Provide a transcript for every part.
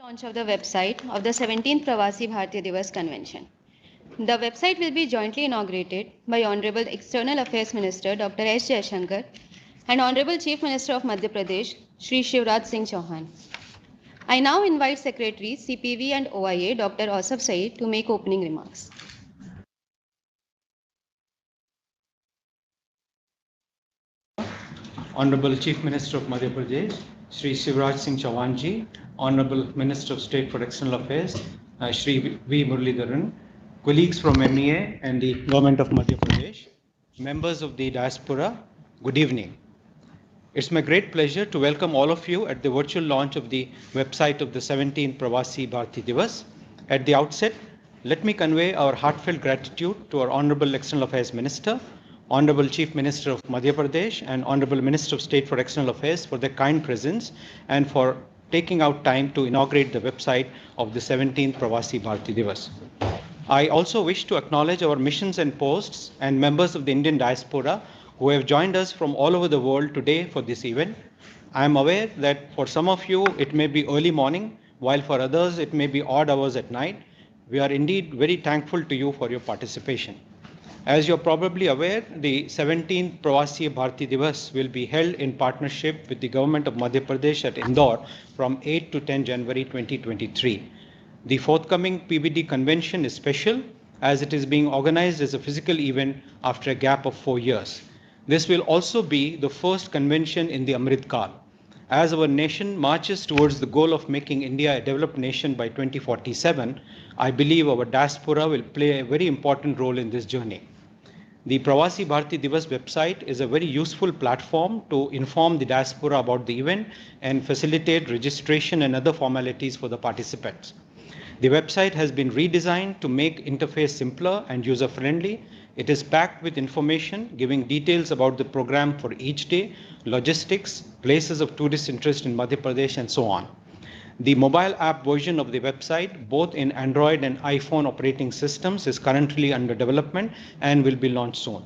Launch of the website of the 17th Pravasi Bharatiya Divas Convention. The website will be jointly inaugurated by Honorable External Affairs Minister Dr. S. Jaishankar and Honorable Chief Minister of Madhya Pradesh, Shri Shivraj Singh Chauhan. I now invite Secretaries CPV and OIA Dr. Asif Saeed to make opening remarks. Honorable Chief Minister of Madhya Pradesh, Shri Shivraj Singh Chauhan ji, Honorable Minister of State for External Affairs, Shri V. Muralidharan, colleagues from MEA and the Government of Madhya Pradesh, members of the diaspora, good evening. It's my great pleasure to welcome all of you at the virtual launch of the website of the 17th Pravasi Bharatiya Divas. At the outset, let me convey our heartfelt gratitude to our Honorable External Affairs Minister, Honorable Chief Minister of Madhya Pradesh and Honorable Minister of State for External Affairs for their kind presence and for taking out time to inaugurate the website of the 17th Pravasi Bharatiya Divas. I also wish to acknowledge our missions and posts and members of the Indian diaspora who have joined us from all over the world today for this event. I am aware that for some of you it may be early morning, while for others it may be odd hours at night. We are indeed very thankful to you for your participation. As you're probably aware, the 17th Pravasi Bharatiya Divas will be held in partnership with the Government of Madhya Pradesh at Indore from 8 to 10 January 2023. The forthcoming PBD convention is special as it is being organized as a physical event after a gap of 4 years. This will also be the first convention in the Amrit Kal. As our nation marches towards the goal of making India a developed nation by 2047, I believe our diaspora will play a very important role in this journey. The Pravasi Bharatiya Divas website is a very useful platform to inform the diaspora about the event and facilitate registration and other formalities for the participants. The website has been redesigned to make interface simpler and user-friendly. It is packed with information giving details about the program for each day, logistics, places of tourist interest in Madhya Pradesh, and so on. The mobile app version of the website, both in Android and iPhone operating systems, is currently under development and will be launched soon.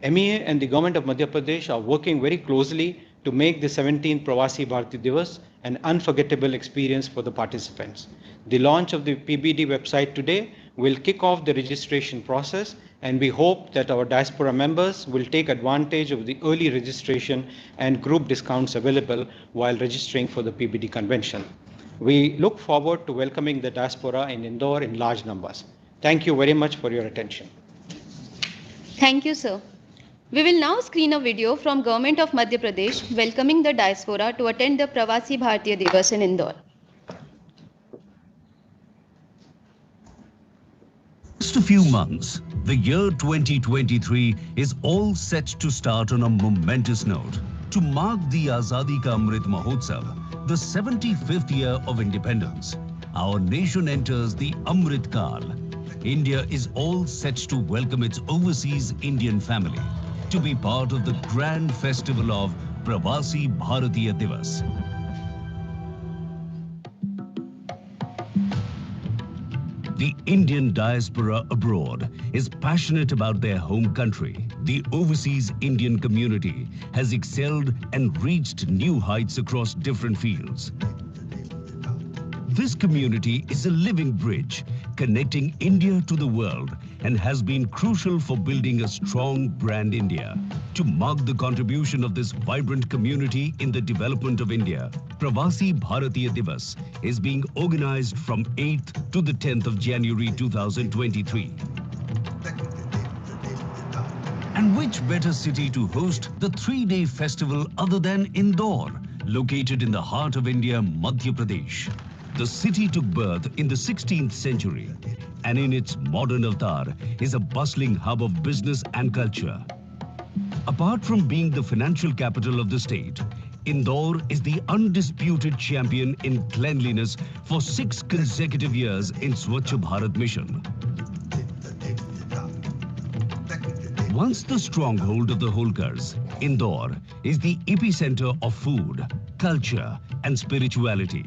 MEA and the Government of Madhya Pradesh are working very closely to make the 17th Pravasi Bharatiya Divas an unforgettable experience for the participants. The launch of the PBD website today will kick off the registration process, and we hope that our diaspora members will take advantage of the early registration and group discounts available while registering for the PBD convention. We look forward to welcoming the diaspora in Indore in large numbers. Thank you very much for your attention. Thank you, sir. We will now screen a video from Government of Madhya Pradesh welcoming the diaspora to attend the Pravasi Bharatiya Divas in Indore. Just a few months, the year 2023 is all set to start on a momentous note. To mark the Azadi Ka Amrit Mahotsav, the 75th year of independence, our nation enters the Amrit Kal. India is all set to welcome its overseas Indian family to be part of the grand festival of Pravasi Bharatiya Divas. The Indian diaspora abroad is passionate about their home country. The overseas Indian community has excelled and reached new heights across different fields. This community is a living bridge connecting India to the world and has been crucial for building a strong brand India. To mark the contribution of this vibrant community in the development of India, Pravasi Bharatiya Divas is being organized from 8th to the 10th of January 2023. And which better city to host the 3-day festival other than Indore, located in the heart of India, Madhya Pradesh. The city took birth in the 16th century and in its modern avatar is a bustling hub of business and culture. Apart from being the financial capital of the state, Indore is the undisputed champion in cleanliness for 6 consecutive years in Swachh Bharat mission. Once the stronghold of the Holkars, Indore is the epicenter of food, culture and spirituality.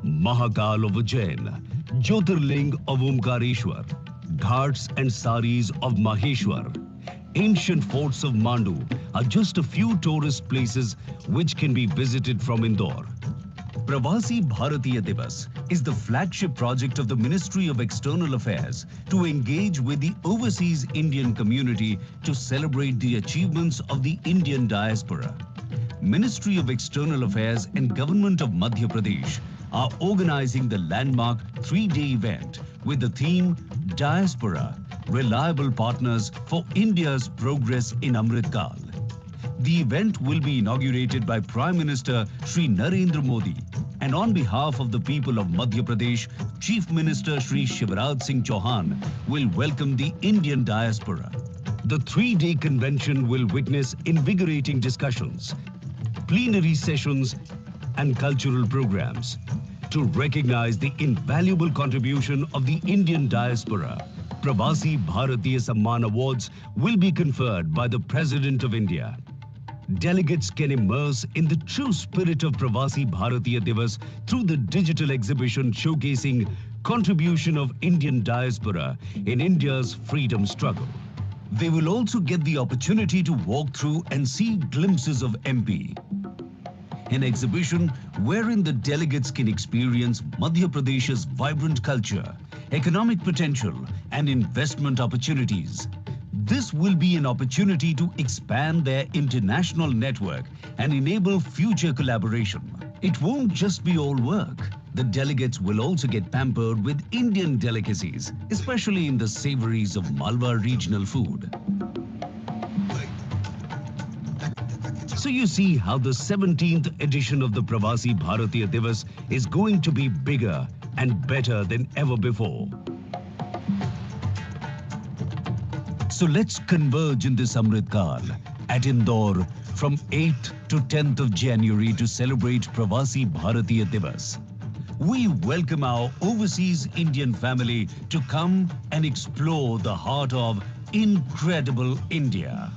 Mahakal of Ujjain, Jyotirling of Omkareshwar, Ghats and Saris of Maheshwar, ancient forts of Mandu are just a few tourist places which can be visited from Indore. Pravasi Bharatiya Divas is the flagship project of the Ministry of External Affairs to engage with the overseas Indian community to celebrate the achievements of the Indian diaspora. Ministry of External Affairs and Government of Madhya Pradesh are organizing the landmark 3-day event with the theme Diaspora, Reliable Partners for India's Progress in Amrit Kal. The event will be inaugurated by Prime Minister Shri Narendra Modi, and on behalf of the people of Madhya Pradesh, Chief Minister Shri Shivraj Singh Chauhan will welcome the Indian diaspora. The 3-day convention will witness invigorating discussions, plenary sessions, and cultural programs. To recognize the invaluable contribution of the Indian diaspora, Pravasi Bharatiya Samman Awards will be conferred by the President of India. Delegates can immerse in the true spirit of Pravasi Bharatiya Divas through the digital exhibition showcasing contribution of Indian diaspora in India's freedom struggle. They will also get the opportunity to walk through and see glimpses of MP. An exhibition wherein the delegates can experience Madhya Pradesh's vibrant culture, economic potential, and investment opportunities. This will be an opportunity to expand their international network and enable future collaboration. It won't just be all work. The delegates will also get pampered with Indian delicacies, especially in the savories of Malwa regional food. So you see how the 17th edition of the Pravasi Bharatiya Divas is going to be bigger and better than ever before. So let's converge in this Amrit Kal at Indore from 8th to 10th of January to celebrate Pravasi Bharatiya Divas. We welcome our overseas Indian family to come and explore the heart of incredible India.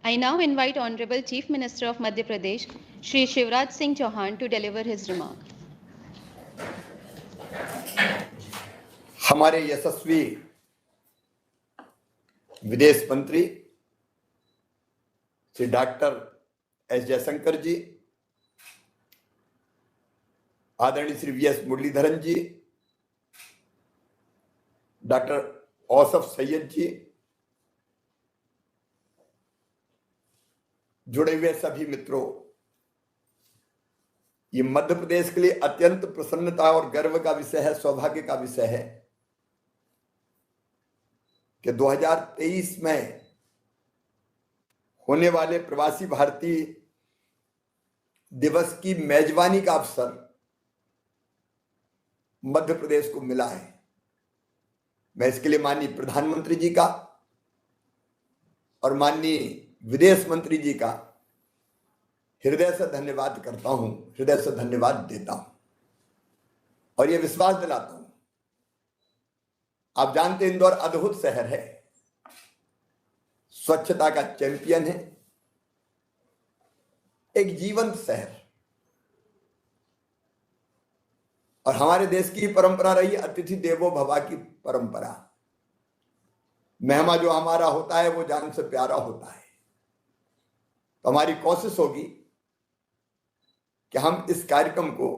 I now invite Honorable Chief Minister of Madhya Pradesh, Shri Shivraj Singh Chauhan, to deliver his remark. हमारे यशस्वी विदेश मंत्री Shri doctor S Jaishankar जी, आदरणीय Shri VS. Muraleedharan जी, doctor Ausaf Syed जी, जुड़े हुए सभी मित्रों, ये मध्य प्रदेश के लिए अत्यंत प्रसन्नता और गर्व का विषय है, सौभाग्य का विषय है कि 2023 में होने वाले प्रवासी भारतीय दिवस की मेजबानी का अवसर मध्य प्रदेश को मिला है। मैं इसके लिए माननीय प्रधानमंत्री जी का और माननीय विदेश मंत्री जी का हृदय से धन्यवाद करता हूं, हृदय से धन्यवाद देता हूं और यह विश्वास दिलाता हूं। आप जानते हैं, इंदौर अद्भुत शहर है, स्वच्छता का चैंपियन है, एक जीवंत शहर, और हमारे देश की परंपरा रही अतिथि देवो भव की परंपरा। मेहमान जो हमारा होता है वो जान से प्यारा होता है। तो हमारी कोशिश होगी कि हम इस कार्यक्रम को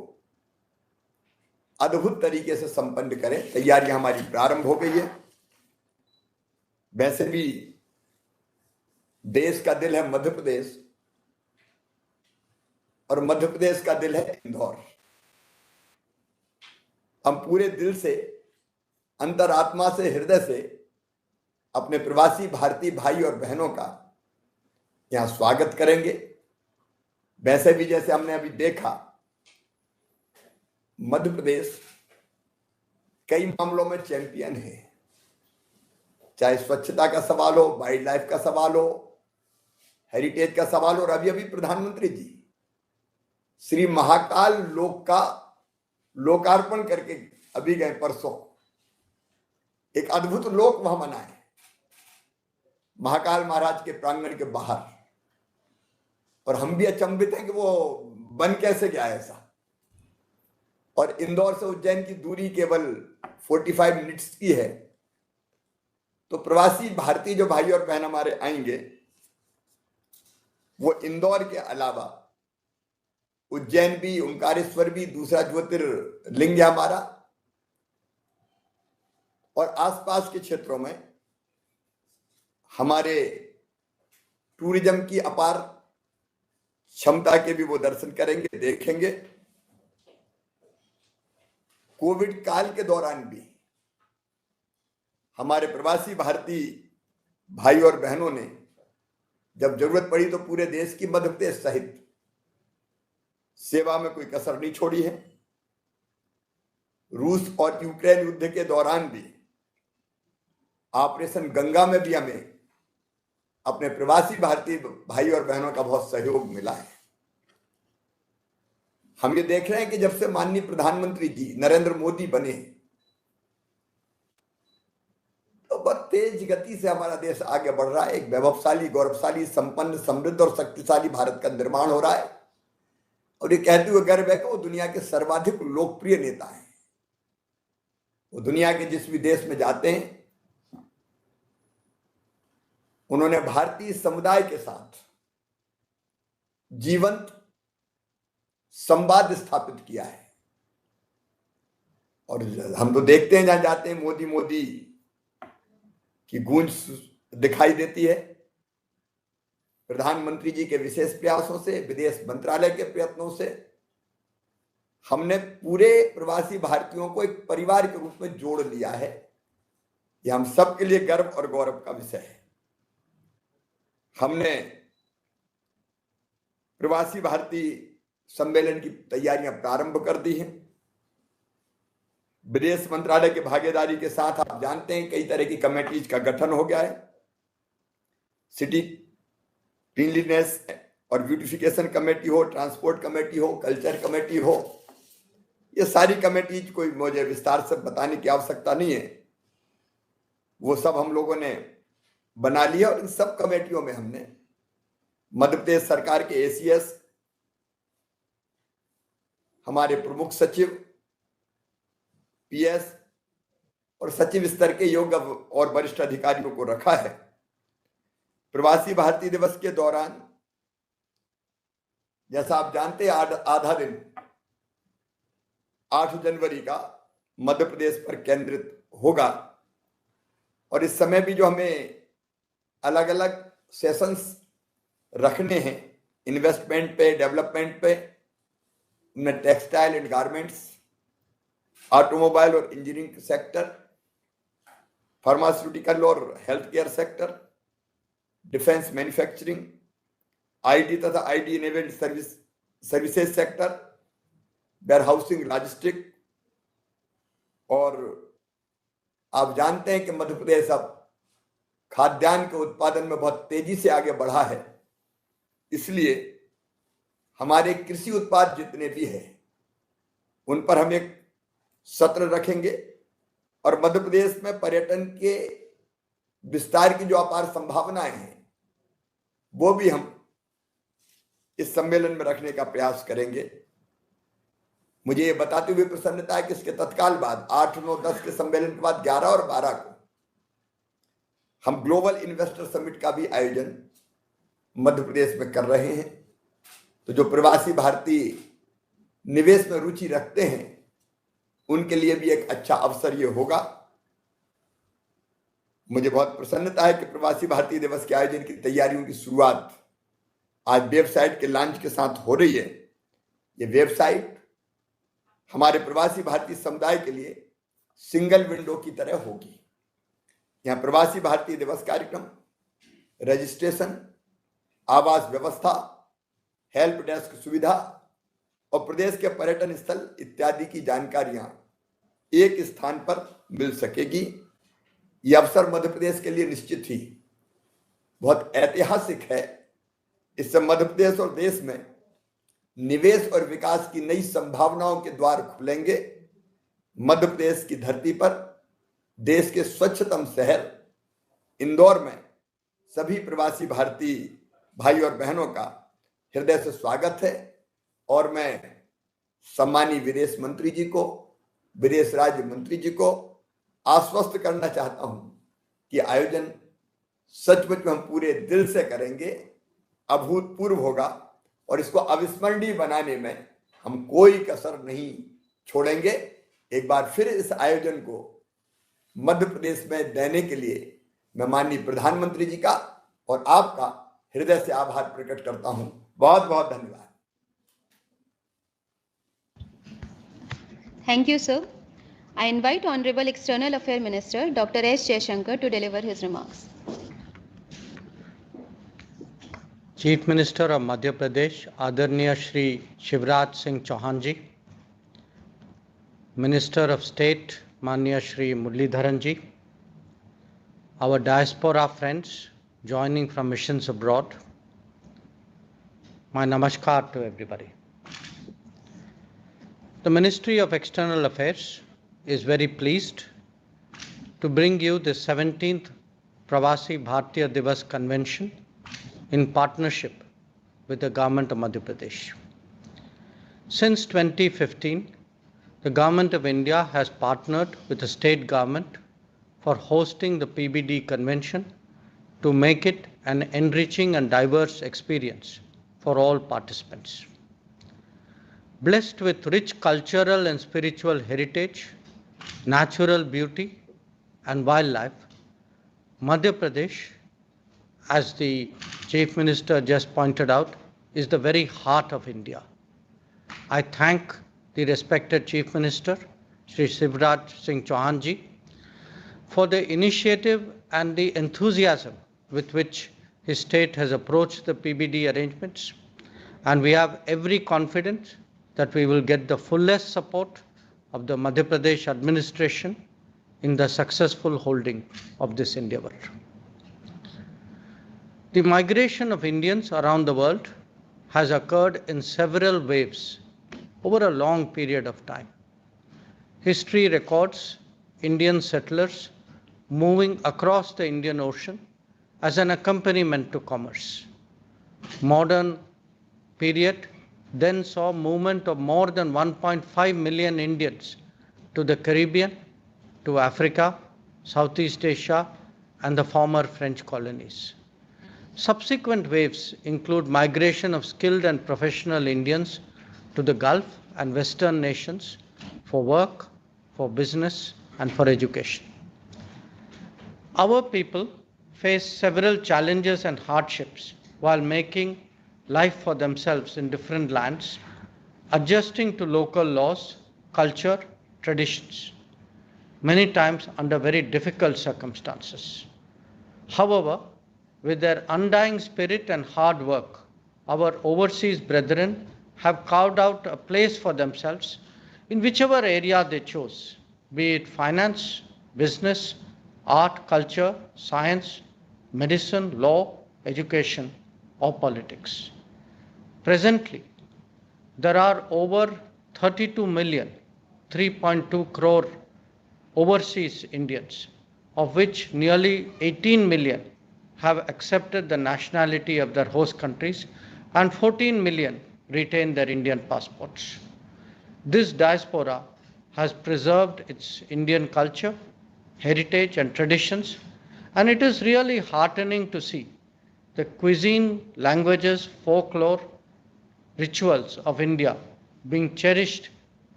अद्भुत तरीके से संपन्न करें। तैयारियां हमारी प्रारंभ हो गई है। वैसे भी देश का दिल है मध्य प्रदेश और मध्य प्रदेश का दिल है इंदौर। हम पूरे दिल से, अंतरात्मा से, हृदय से अपने प्रवासी भारतीय भाई और बहनों का यहां स्वागत करेंगे। वैसे भी जैसे हमने अभी देखा, मध्य प्रदेश कई मामलों में चैंपियन है, चाहे स्वच्छता का सवाल हो, वाइल्ड लाइफ का सवाल हो, हेरिटेज का सवाल हो। और अभी अभी प्रधानमंत्री जी श्री महाकाल लोक का लोकार्पण करके अभी गए परसों। एक अद्भुत लोक वहां बना है महाकाल महाराज के प्रांगण के बाहर, और हम भी अचंभित हैं कि वो बन कैसे गया ऐसा। और इंदौर से उज्जैन की दूरी केवल 45 मिनट्स की है, तो तो प्रवासी भारतीय जो भाई और बहन हमारे आएंगे वो इंदौर के अलावा उज्जैन भी, ओंकारेश्वर भी दूसरा ज्योतिर्लिंग है हमारा, और आसपास के क्षेत्रों में हमारे टूरिज्म की अपार क्षमता के भी वो दर्शन करेंगे, देखेंगे। कोविड काल के दौरान भी हमारे प्रवासी भारतीय भाई और बहनों ने जब जरूरत पड़ी तो पूरे देश की, मध्य प्रदेश सहित, सेवा में कोई कसर नहीं छोड़ी है। रूस और यूक्रेन युद्ध के दौरान भी ऑपरेशन गंगा में भी हमें अपने प्रवासी भारतीय भाई और बहनों का बहुत सहयोग मिला है। हम ये देख रहे हैं कि जब से माननीय प्रधानमंत्री जी नरेंद्र मोदी बने तो बहुत तेज गति से हमारा देश आगे बढ़ रहा है। एक वैभवशाली, गौरवशाली, संपन्न, समृद्ध और शक्तिशाली भारत का निर्माण हो रहा है। और ये कहते हुए गर्व है कि वो दुनिया के सर्वाधिक लोकप्रिय नेता हैं। वो दुनिया के जिस भी देश में जाते हैं उन्होंने भारतीय समुदाय के साथ जीवंत संवाद स्थापित किया है। और हम तो देखते हैं जहां जाते हैं मोदी मोदी की गूंज दिखाई देती है। प्रधानमंत्री जी के विशेष प्रयासों से, विदेश मंत्रालय के प्रयत्नों से हमने पूरे प्रवासी भारतीयों को एक परिवार के रूप में जोड़ लिया है। यह हम सबके लिए गर्व और गौरव का विषय है। हमने प्रवासी भारतीय सम्मेलन की तैयारियां प्रारंभ कर दी हैं। विदेश मंत्रालय की भागीदारी के साथ आप जानते हैं कई तरह की कमेटीज का गठन हो गया है। सिटी क्लीनलीनेस और ब्यूटिफिकेशन कमेटी हो, ट्रांसपोर्ट कमेटी हो, कल्चर कमेटी हो, ये सारी कमेटीज कोई मुझे विस्तार से बताने की आवश्यकता नहीं है। वो सब हम लोगों ने बना लिया और इन सब कमेटियों में हमने मध्य प्रदेश सरकार के एसीएस, हमारे प्रमुख सचिव, पीएस और सचिव स्तर के योग्य और वरिष्ठ अधिकारियों को रखा है। प्रवासी भारतीय दिवस के दौरान जैसा आप जानते हैं आधा दिन 8 जनवरी का मध्य प्रदेश पर केंद्रित होगा। और इस समय भी जो हमें अलग अलग सेशंस रखने हैं इन्वेस्टमेंट पे, डेवलपमेंट पे, उनमें टेक्सटाइल एंड गारमेंट्स, ऑटोमोबाइल और इंजीनियरिंग सेक्टर, फार्मास्यूटिकल और health care sector, defence manufacturing, IT तथा IT enabled services sector, warehousing, logistic. और आप जानते हैं कि मध्य प्रदेश अब खाद्यान्न के उत्पादन में बहुत तेजी से आगे बढ़ा है। इसलिए हमारे कृषि उत्पाद जितने भी हैं उन पर हम एक सत्र रखेंगे और मध्य प्रदेश में पर्यटन के विस्तार की जो अपार संभावनाएं हैं वो भी हम इस सम्मेलन में रखने का प्रयास करेंगे। मुझे ये बताते हुए प्रसन्नता है कि इसके तत्काल बाद 8, 9, 10 के सम्मेलन के बाद 11 और 12 को हम ग्लोबल इन्वेस्टर समिट का भी आयोजन मध्य प्रदेश में कर रहे हैं। तो जो प्रवासी भारतीय निवेश में रुचि रखते हैं उनके लिए भी एक अच्छा अवसर ये होगा। मुझे बहुत प्रसन्नता है कि प्रवासी भारतीय दिवस के आयोजन की तैयारियों की शुरुआत आज वेबसाइट के लॉन्च के साथ हो रही है। ये वेबसाइट हमारे प्रवासी भारतीय समुदाय के लिए सिंगल विंडो की तरह होगी। यहाँ प्रवासी भारतीय दिवस कार्यक्रम, रजिस्ट्रेशन, आवास व्यवस्था, हेल्प डेस्क सुविधा और प्रदेश के पर्यटन स्थल इत्यादि की जानकारियां एक स्थान पर मिल सकेगी। यह अवसर मध्य प्रदेश के लिए निश्चित ही बहुत ऐतिहासिक है। इससे मध्य प्रदेश और देश में निवेश और विकास की नई संभावनाओं के द्वार खुलेंगे। मध्य प्रदेश की धरती पर देश के स्वच्छतम शहर इंदौर में सभी प्रवासी भारतीय भाई और बहनों का हृदय से स्वागत है। और मैं सम्मानीय विदेश मंत्री जी को, विदेश राज्य मंत्री जी को आश्वस्त करना चाहता हूं कि आयोजन सचमुच में हम पूरे दिल से करेंगे, अभूतपूर्व होगा और इसको अविस्मरणीय बनाने में हम कोई कसर नहीं छोड़ेंगे। एक बार फिर इस आयोजन को मध्य प्रदेश में देने के लिए मैं माननीय प्रधानमंत्री जी का और आपका हृदय से आभार प्रकट करता हूं। बहुत बहुत धन्यवाद। Thank you, sir. I invite Honorable External Affairs Minister Dr. S. Jaishankar to deliver his remarks. Chief Minister of Madhya Pradesh, Adarniya Shri Shivraj Singh Chauhan ji, Minister of State, Manya Shri Muralidharan ji, our diaspora friends joining from missions abroad, my namaskar to everybody. The Ministry of External Affairs is very pleased to bring you the 17th Pravasi Bharatiya Divas Convention in partnership with the Government of Madhya Pradesh. Since 2015, the Government of India has partnered with the state government for hosting the PBD convention to make it an enriching and diverse experience for all participants. Blessed with rich cultural and spiritual heritage, natural beauty and wildlife, Madhya Pradesh, as the Chief Minister just pointed out, is the very heart of India. I thank the respected Chief Minister, Shri Shivraj Singh Chauhan ji, for the initiative and the enthusiasm with which his state has approached the PBD arrangements, and we have every confidence that we will get the fullest support of the Madhya Pradesh administration in the successful holding of this endeavor. The migration of Indians around the world has occurred in several waves over a long period of time. History records Indian settlers moving across the Indian Ocean as an accompaniment to commerce. Modern period then saw movement of more than 1.5 million Indians to the Caribbean, to Africa, Southeast Asia, and the former French colonies. Subsequent waves include migration of skilled and professional Indians to the Gulf and Western nations for work, for business, and for education. Our people face several challenges and hardships while making life for themselves in different lands, adjusting to local laws, culture, traditions, many times under very difficult circumstances. However, with their undying spirit and hard work, our overseas brethren have carved out a place for themselves in whichever area they chose, be it finance, business, art, culture, science, medicine, law, education, or politics. Presently, there are over 32 million, 3.2 crore overseas Indians, of which nearly 18 million have accepted the nationality of their host countries and 14 million retain their Indian passports. This diaspora has preserved its Indian culture, heritage and traditions, and it is really heartening to see the cuisine, languages, folklore, rituals of India being cherished,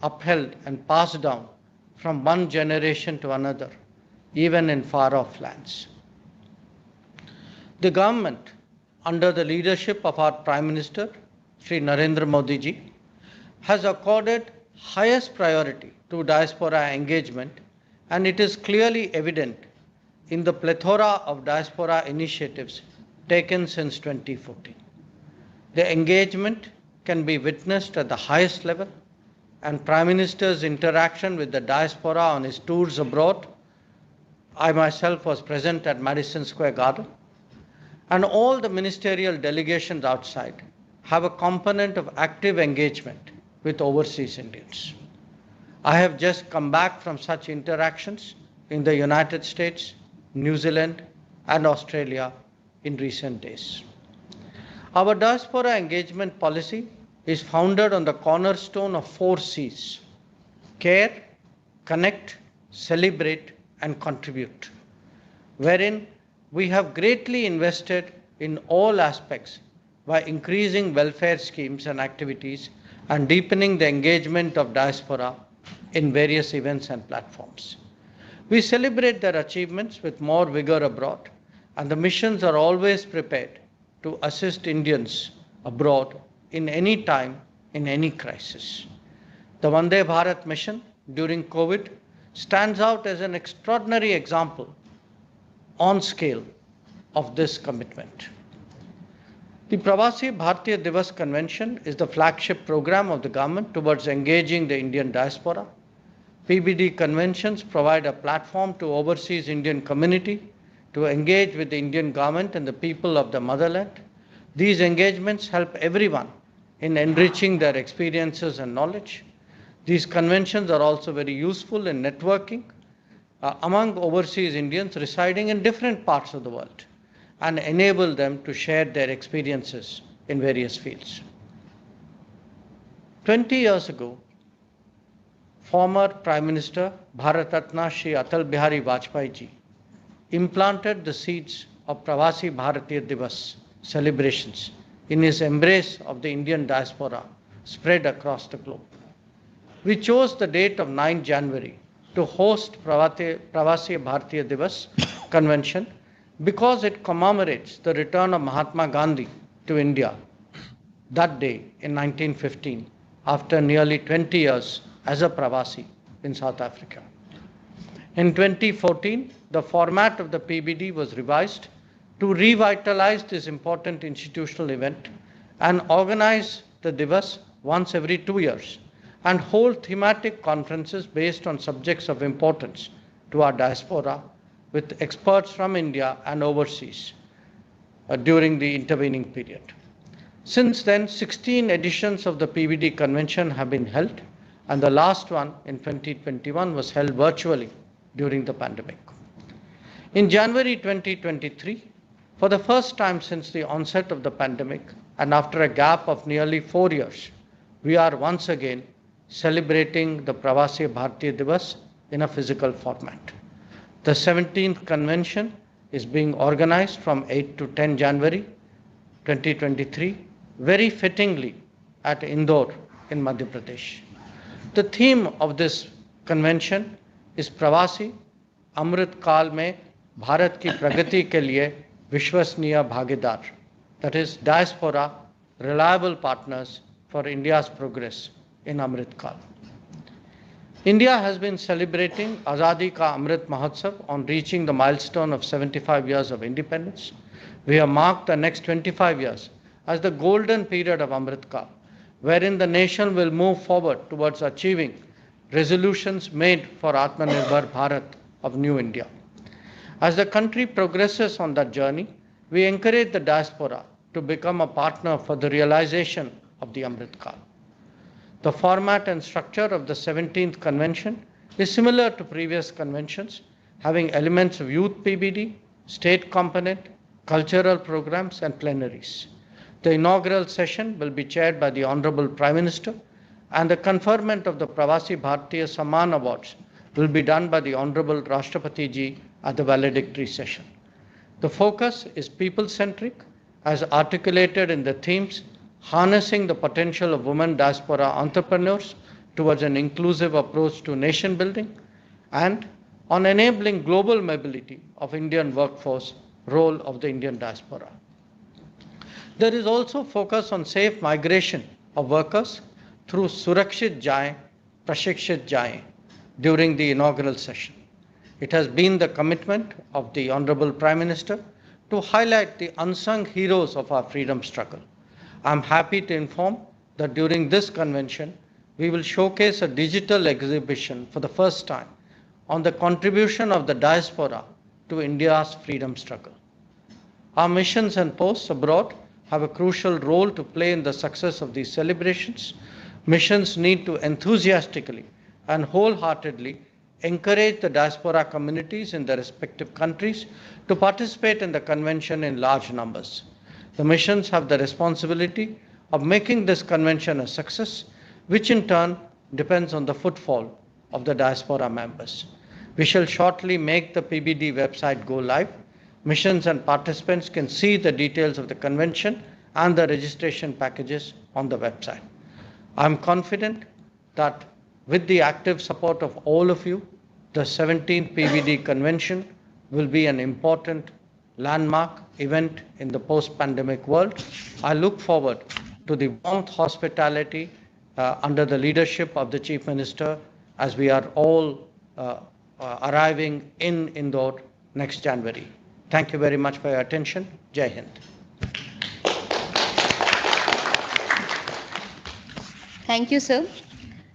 upheld and passed down from one generation to another, even in far-off lands. The government, under the leadership of our Prime Minister, Shri Narendra Modi ji, has accorded highest priority to diaspora engagement, and it is clearly evident in the plethora of diaspora initiatives taken since 2014. The engagement can be witnessed at the highest level, and Prime Minister's interaction with the diaspora on his tours abroad. I myself was present at Madison Square Garden, and all the ministerial delegations outside have a component of active engagement with overseas Indians. I have just come back from such interactions in the United States, New Zealand, and Australia in recent days. Our diaspora engagement policy is founded on the cornerstone of 4 C's: care, connect, celebrate, and contribute. wherein we have greatly invested in all aspects by increasing welfare schemes and activities and deepening the engagement of diaspora in various events and platforms. We celebrate their achievements with more vigor abroad, and the missions are always prepared to assist Indians abroad in any time, in any crisis. The Vande Bharat mission during COVID stands out as an extraordinary example on scale of this commitment. The Pravasi Bharatiya Divas Convention is the flagship program of the government towards engaging the Indian diaspora. PBD conventions provide a platform to overseas Indian community to engage with the Indian government and the people of the motherland. These engagements help everyone in enriching their experiences and knowledge. These conventions are also very useful in networking among overseas Indians residing in different parts of the world and enable them to share their experiences in various fields. 20 years ago, former Prime Minister Bharat Ratna Shri Atal Bihari Vajpayee ji implanted the seeds of Pravasi Bharatiya Divas celebrations in his embrace of the Indian diaspora spread across the globe. We chose the date of 9 January to host Pravasi Bharatiya Divas convention because it commemorates the return of Mahatma Gandhi to India that day in 1915 after nearly 20 years as a Pravasi in South Africa. In 2014, the format of the PBD was revised to revitalize this important institutional event and organize the Divas once every 2 years and hold thematic conferences based on subjects of importance to our diaspora with experts from India and overseas during the intervening period. Since then, 16 editions of the PBD convention have been held, and the last one in 2021 was held virtually during the pandemic. In January 2023, for the first time since the onset of the pandemic and after a gap of nearly 4 years, we are once again celebrating the Pravasi Bharatiya Divas in a physical format. The 17th convention is being organized from 8 to 10 January 2023, very fittingly at Indore in Madhya Pradesh. The theme of this convention is Pravasi Amrit Kaal mein Bharat ki pragati ke liye Vishwasniya Bhagidar, that is diaspora, reliable partners for India's progress in Amrit Kaal. India has been celebrating Azadi Ka Amrit Mahotsav on reaching the milestone of 75 years of independence. We have marked the next 25 years as the golden period of Amrit Kaal, wherein the nation will move forward towards achieving resolutions made for Atmanirbhar Bharat of New India. As the country progresses on that journey, we encourage the diaspora to become a partner for the realization of the Amrit Kaal. The format and structure of the 17th convention is similar to previous conventions, having elements of youth PBD, state component, cultural programs, and plenaries. The inaugural session will be chaired by the Honorable Prime Minister, and the conferment of the Pravasi Bharatiya Samman Awards will be done by the Honorable Rashtrapati Ji at the valedictory session. The focus is people-centric, as articulated in the themes harnessing the potential of women diaspora entrepreneurs towards an inclusive approach to nation building, and on enabling global mobility of Indian workforce, role of the Indian diaspora. There is also focus on safe migration of workers through Surakshit Jaye, Prashikshit Jaye during the inaugural session. It has been the commitment of the Honorable Prime Minister to highlight the unsung heroes of our freedom struggle. I am happy to inform that during this convention, we will showcase a digital exhibition for the first time on the contribution of the diaspora to India's freedom struggle. Our missions and posts abroad have a crucial role to play in the success of these celebrations. Missions need to enthusiastically and wholeheartedly encourage the diaspora communities in their respective countries to participate in the convention in large numbers. The missions have the responsibility of making this convention a success, which in turn depends on the footfall of the diaspora members. We shall shortly make the PBD website go live. Missions and participants can see the details of the convention and the registration packages on the website. I'm confident that with the active support of all of you, the 17th PBD convention will be an important landmark event in the post-pandemic world. I look forward to the warmth hospitality under the leadership of the Chief Minister as we are all arriving in Indore next January. Thank you very much for your attention. Jai Hind. Thank you, sir.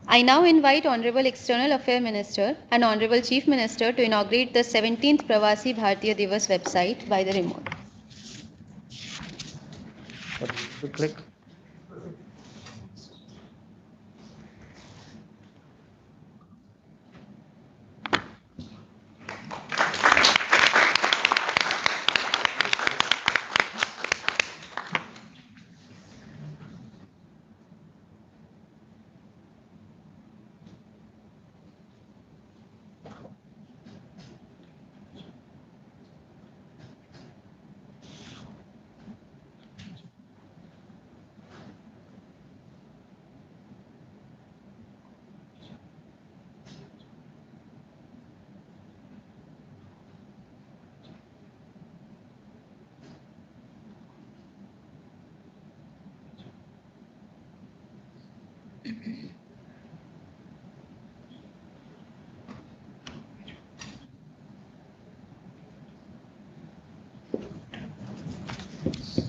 I now invite Honorable External Affairs Minister and Honorable Chief Minister to inaugurate the 17th Pravasi Bharatiya Divas website by the remote. Click.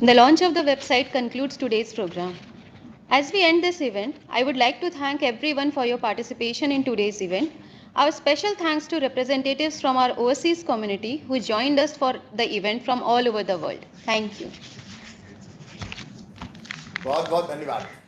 The launch of the website concludes today's program. As we end this event, I would like to thank everyone for your participation in today's event. Our special thanks to representatives from our overseas community who joined us for the event from all over the world. Thank you. बहुत बहुत धन्यवाद.